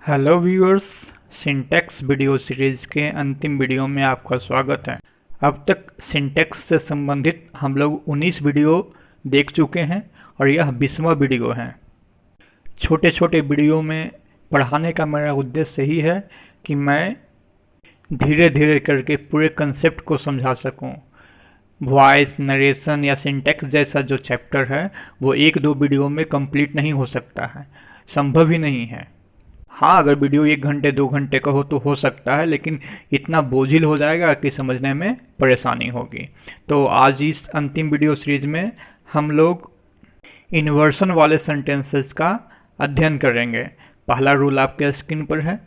Hello viewers, syntax video series के अंतिम video में आपका स्वागत है। अब तक सिंटैक्स से संबंधित हम लोग 19 वीडियो देख चुके हैं और यह 20वां वीडियो है। छोटे छोटे वीडियो में पढ़ाने का मेरा उद्देश्य यही है कि मैं धीरे धीरे करके पूरे कंसेप्ट को समझा सकूं। वॉइस, नरेशन या सिंटैक्स जैसा जो चैप्टर है वो एक दो वीडियो में कंप्लीट नहीं हो सकता है, संभव ही नहीं है। हाँ, अगर वीडियो 1 घंटे 2 घंटे का हो तो हो सकता है, लेकिन इतना बोझिल हो जाएगा कि समझने में परेशानी होगी। तो आज इस अंतिम वीडियो सीरीज में हम लोग इन्वर्सन वाले सेंटेंसेस का अध्ययन करेंगे। पहला रूल आपके स्क्रीन पर है।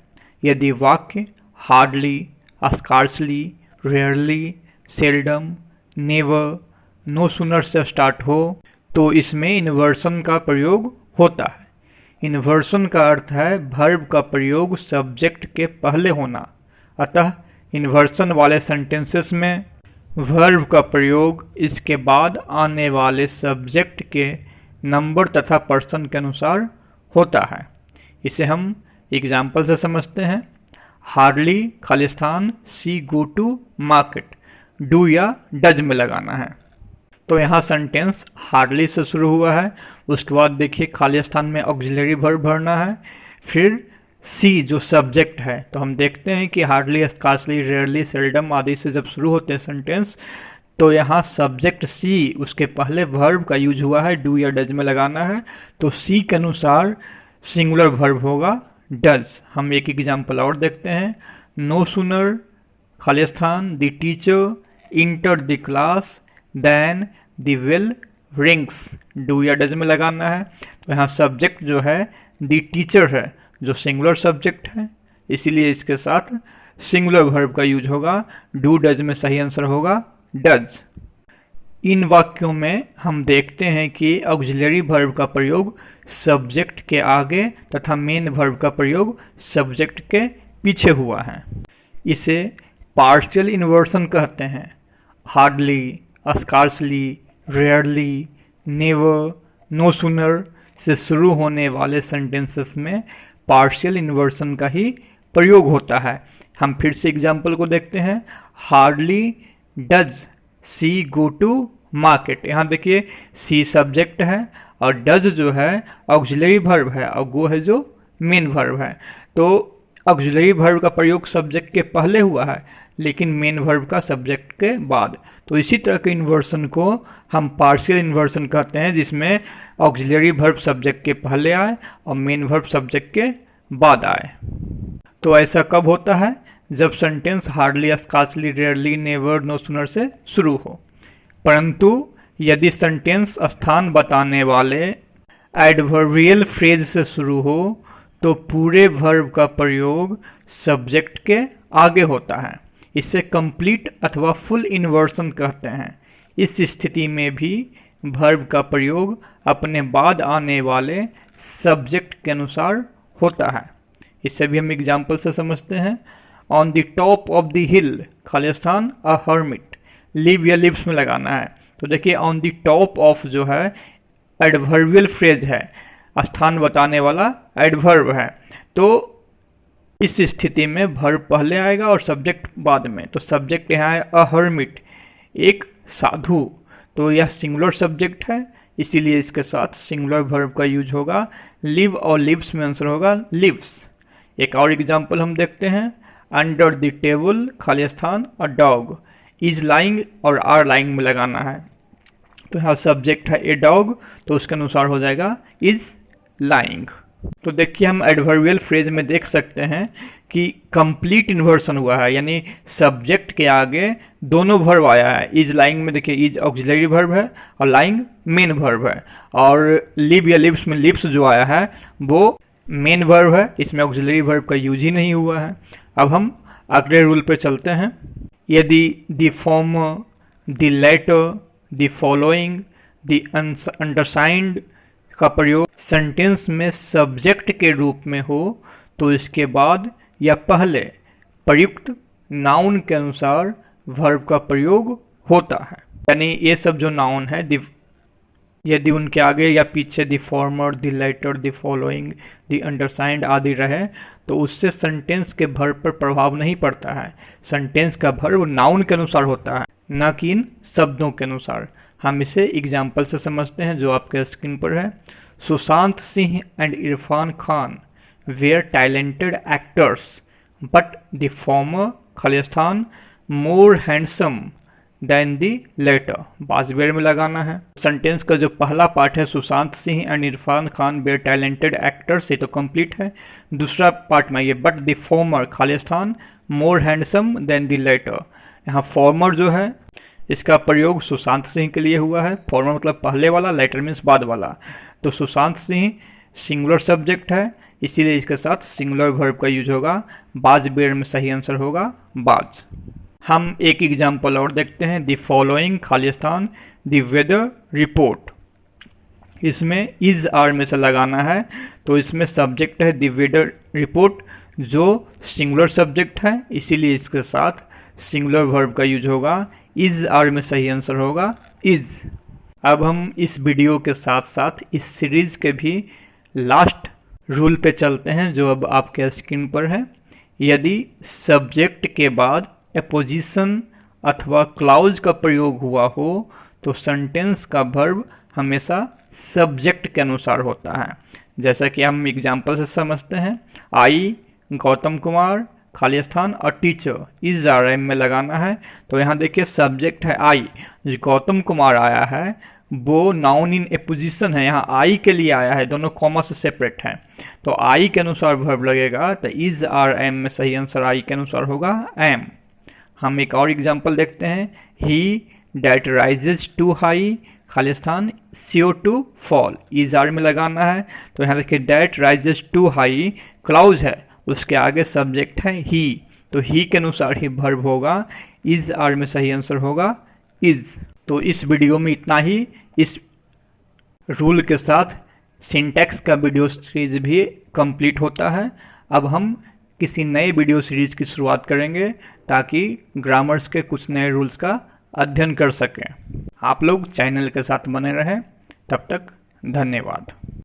यदि वाक्य hardly, scarcely, rarely, seldom, never, no sooner से स्टार्ट हो तो इसमें इन्वर्सन का प्रयोग होता है। इन्वर्सन का अर्थ है वर्ब का प्रयोग सब्जेक्ट के पहले होना। अतः इन्वर्सन वाले सेंटेंसेस में वर्ब का प्रयोग इसके बाद आने वाले सब्जेक्ट के नंबर तथा पर्सन के अनुसार होता है। इसे हम एग्जाम्पल से समझते हैं। हार्डली खालिस्तान she go to market, do या डज में लगाना है। तो यहाँ सेंटेंस हार्डली से शुरू हुआ है। उसके बाद देखिए खालिस्तान में ऑक्सिलरी वर्ब भरना है। फिर सी जो सब्जेक्ट है, तो हम देखते हैं कि हार्डली, स्कार्सली, रेयरली, सेल्डम आदि से जब शुरू होते हैं सेंटेंस तो यहाँ सब्जेक्ट सी, उसके पहले वर्ब का यूज हुआ है, डू या डज में लगाना है। तो सी के अनुसार सिंगुलर वर्ब होगा डज। हम एक एग्जाम्पल और देखते हैं। नो सूनर खालिस्तान the teacher enter the class then the bell rings, do या डज में लगाना है। तो यहाँ सब्जेक्ट जो है द टीचर है, जो सिंगुलर सब्जेक्ट है, इसीलिए इसके साथ सिंगुलर वर्ब का यूज होगा। डू डज में सही आंसर होगा डज। इन वाक्यों में हम देखते हैं कि ऑक्सिलरी वर्ब का प्रयोग सब्जेक्ट के आगे तथा मेन वर्ब का प्रयोग सब्जेक्ट के पीछे हुआ है। इसे पार्शियल इन्वर्सन कहते हैं। Hardly, scarcely, rarely, never, no sooner से शुरू होने वाले सेंटेंसेस में पार्शियल इन्वर्सन का ही प्रयोग होता है। हम फिर से एग्जाम्पल को देखते हैं। Hardly does she go to market. यहाँ देखिए सी सब्जेक्ट है और डज जो है ऑक्सिलरी वर्ब है और गो है जो मेन वर्ब है। तो ऑक्सिलरी वर्ब का प्रयोग सब्जेक्ट के पहले हुआ है लेकिन मेन वर्ब का सब्जेक्ट के बाद। तो इसी तरह के इन्वर्सन को हम पार्शियल इन्वर्सन कहते हैं, जिसमें ऑक्सिलरी वर्ब सब्जेक्ट के पहले आए और मेन वर्ब सब्जेक्ट के बाद आए। तो ऐसा कब होता है? जब sentence hardly, scarcely, rarely, never, no sooner से शुरू हो। परंतु यदि सेंटेंस स्थान बताने वाले एडवर्बियल फ्रेज से शुरू हो तो पूरे वर्ब का प्रयोग सब्जेक्ट के आगे होता है। इसे कंप्लीट अथवा फुल इन्वर्सन कहते हैं। इस स्थिति में भी वर्ब का प्रयोग अपने बाद आने वाले सब्जेक्ट के अनुसार होता है। इसे भी हम एग्जाम्पल से समझते हैं। On the top of the hill Khalistan a hermit, live या लिव्स में लगाना है। तो देखिए ऑन द टॉप ऑफ जो है एडवर्बियल फ्रेज है, स्थान बताने वाला एडवर्ब है। तो इस स्थिति में वर्ब पहले आएगा और सब्जेक्ट बाद में। तो सब्जेक्ट यहाँ है अ हर्मिट, एक साधु। तो यह सिंगुलर सब्जेक्ट है, इसीलिए इसके साथ सिंगुलर वर्ब का यूज होगा। लिव और लिव्स में आंसर होगा लिव्स। एक और एग्जांपल हम देखते हैं। Under the table Khalistan a dog, is lying और आर लाइंग में लगाना है। तो यहाँ सब्जेक्ट है ए डॉग, तो उसके अनुसार हो जाएगा इज लाइंग। तो देखिए हम एडवर्बियल फ्रेज में देख सकते हैं कि कंप्लीट इन्वर्सन हुआ है, यानी सब्जेक्ट के आगे दोनों वर्ब आया है। इज लाइंग में देखिए इज ऑक्सिलरी वर्ब है और लाइंग मेन वर्ब है, और लिव या लिव्स में लिव्स जो आया है वो मेन वर्ब है, इसमें ऑक्सिलरी वर्ब का यूज ही नहीं हुआ है। अब हम अगले रूल पे चलते हैं। यदि the former, the latter, the following, the undersigned का प्रयोग सेंटेंस में सब्जेक्ट के रूप में हो तो इसके बाद या पहले प्रयुक्त नाउन के अनुसार वर्ब का प्रयोग होता है। यानी ये सब जो नाउन है यदि उनके आगे या पीछे the former, the latter, the following, the undersigned आदि रहे तो उससे सेंटेंस के वर्ब पर प्रभाव नहीं पड़ता है। सेंटेंस का वर्ब नाउन के अनुसार होता है, न कि इन शब्दों के अनुसार। हम इसे एग्जाम्पल से समझते हैं जो आपके स्क्रीन पर है। Sushant Singh and Irrfan Khan were talented actors but the former खालिस्तान more handsome than the latter. बाजवेयर में लगाना है। सेंटेंस का जो पहला पार्ट है Sushant Singh and Irrfan Khan were talented actors, ये तो कंप्लीट है। दूसरा पार्ट में ये बट द फॉर्मर खालिस्तान more handsome than the latter. यहाँ फॉर्मर जो है इसका प्रयोग सुशांत सिंह के लिए हुआ है। फॉर्मर मतलब पहले वाला, लेटर मीन्स बाद वाला। तो सुशांत सिंह सिंगुलर सब्जेक्ट है, इसीलिए इसके साथ सिंगुलर वर्ब का यूज होगा। बाजवेयर में सही आंसर होगा बाज। हम एक एग्जाम्पल और देखते हैं। द फॉलोइंग खालिस्तान द वेदर रिपोर्ट। इसमें इज आर में से लगाना है, तो इसमें सब्जेक्ट है द वेदर रिपोर्ट जो सिंगुलर सब्जेक्ट है, इसीलिए इसके साथ सिंगुलर वर्ब का यूज होगा। इज आर में सही आंसर होगा इज। अब हम इस वीडियो के साथ साथ इस सीरीज के भी लास्ट रूल पे चलते हैं जो अब आपके स्क्रीन पर है। यदि सब्जेक्ट के बाद एपोजिशन अथवा क्लाउज का प्रयोग हुआ हो तो सेंटेंस का वर्ब हमेशा सब्जेक्ट के अनुसार होता है। जैसा कि हम एग्जाम्पल से समझते हैं। आई गौतम कुमार खालिस्तान और टीचर इज आर एम में लगाना है। तो यहाँ देखिए सब्जेक्ट है आई, जो गौतम कुमार आया है वो नाउन इन एपोजिशन है, यहाँ आई के लिए आया है, दोनों कॉमा से सेपरेट है। तो आई के अनुसार वर्ब लगेगा, तो इज आर एम में सही आंसर आई के अनुसार होगा एम। हम एक और एग्जांपल देखते हैं। He that rises too high खालिस्तान sure to fall. Is are में लगाना है, तो यहाँ देखिए that rises too high clause है, उसके आगे सब्जेक्ट है ही, तो ही के अनुसार ही वर्ब होगा। इज आर में सही आंसर होगा इज। तो इस वीडियो में इतना ही। इस रूल के साथ सिंटैक्स का वीडियो सीरीज भी कंप्लीट होता है। अब हम किसी नए वीडियो सीरीज की शुरुआत करेंगे ताकि ग्रामर्स के कुछ नए रूल्स का अध्ययन कर सकें। आप लोग चैनल के साथ बने रहें। तब तक धन्यवाद।